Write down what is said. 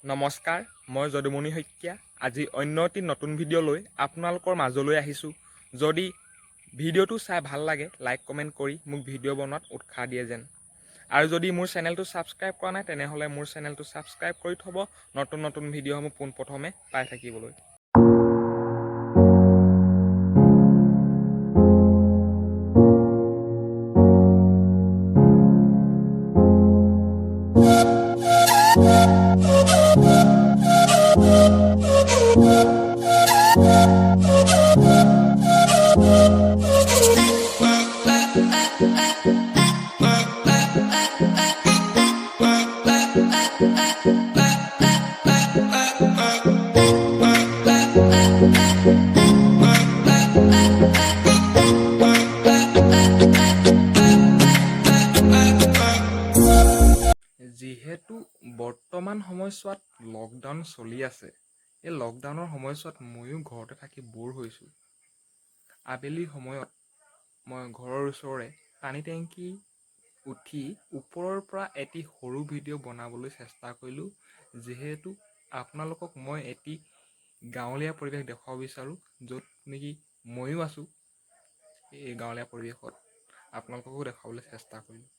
নমস্কাৰ, মই যদুমণি শইকীয়া। আজি অন্য এটি নতুন ভিডিঅ' লৈ আপোনালোকৰ মাজলৈ আহিছোঁ। যদি ভিডিঅ'টো চাই ভাল লাগে, লাইক কমেণ্ট কৰি মোক ভিডিঅ' বনোৱাত উৎসাহ দিয়ে যেন। আৰু যদি মোৰ চেনেলটো ছাবস্ক্ৰাইব কৰা নাই, তেনেহ'লে মোৰ চেনেলটো ছাবস্ক্ৰাইব কৰি থ'ব নতুন নতুন ভিডিঅ'সমূহ পোনপ্ৰথমে পাই থাকিবলৈ। যিহেতু বৰ্তমান সময়ছোৱাত লকডাউন চলি আছে, এই লকডাউনৰ সময়ছোৱাত ময়ো ঘৰতে থাকি ব'ৰ হৈছোঁ। আবেলি সময়ত মই ঘৰৰ ওচৰৰে পানী টেংকি উঠি ওপৰৰ পৰা এটি সৰু ভিডিঅ' বনাবলৈ চেষ্টা কৰিলোঁ। যিহেতু আপোনালোকক মই এটি গাঁৱলীয়া পৰিৱেশ দেখুৱাব বিচাৰোঁ, য'ত নেকি ময়ো আছোঁ। এই গাঁৱলীয়া পৰিৱেশত আপোনালোককো দেখাবলৈ চেষ্টা কৰিলোঁ।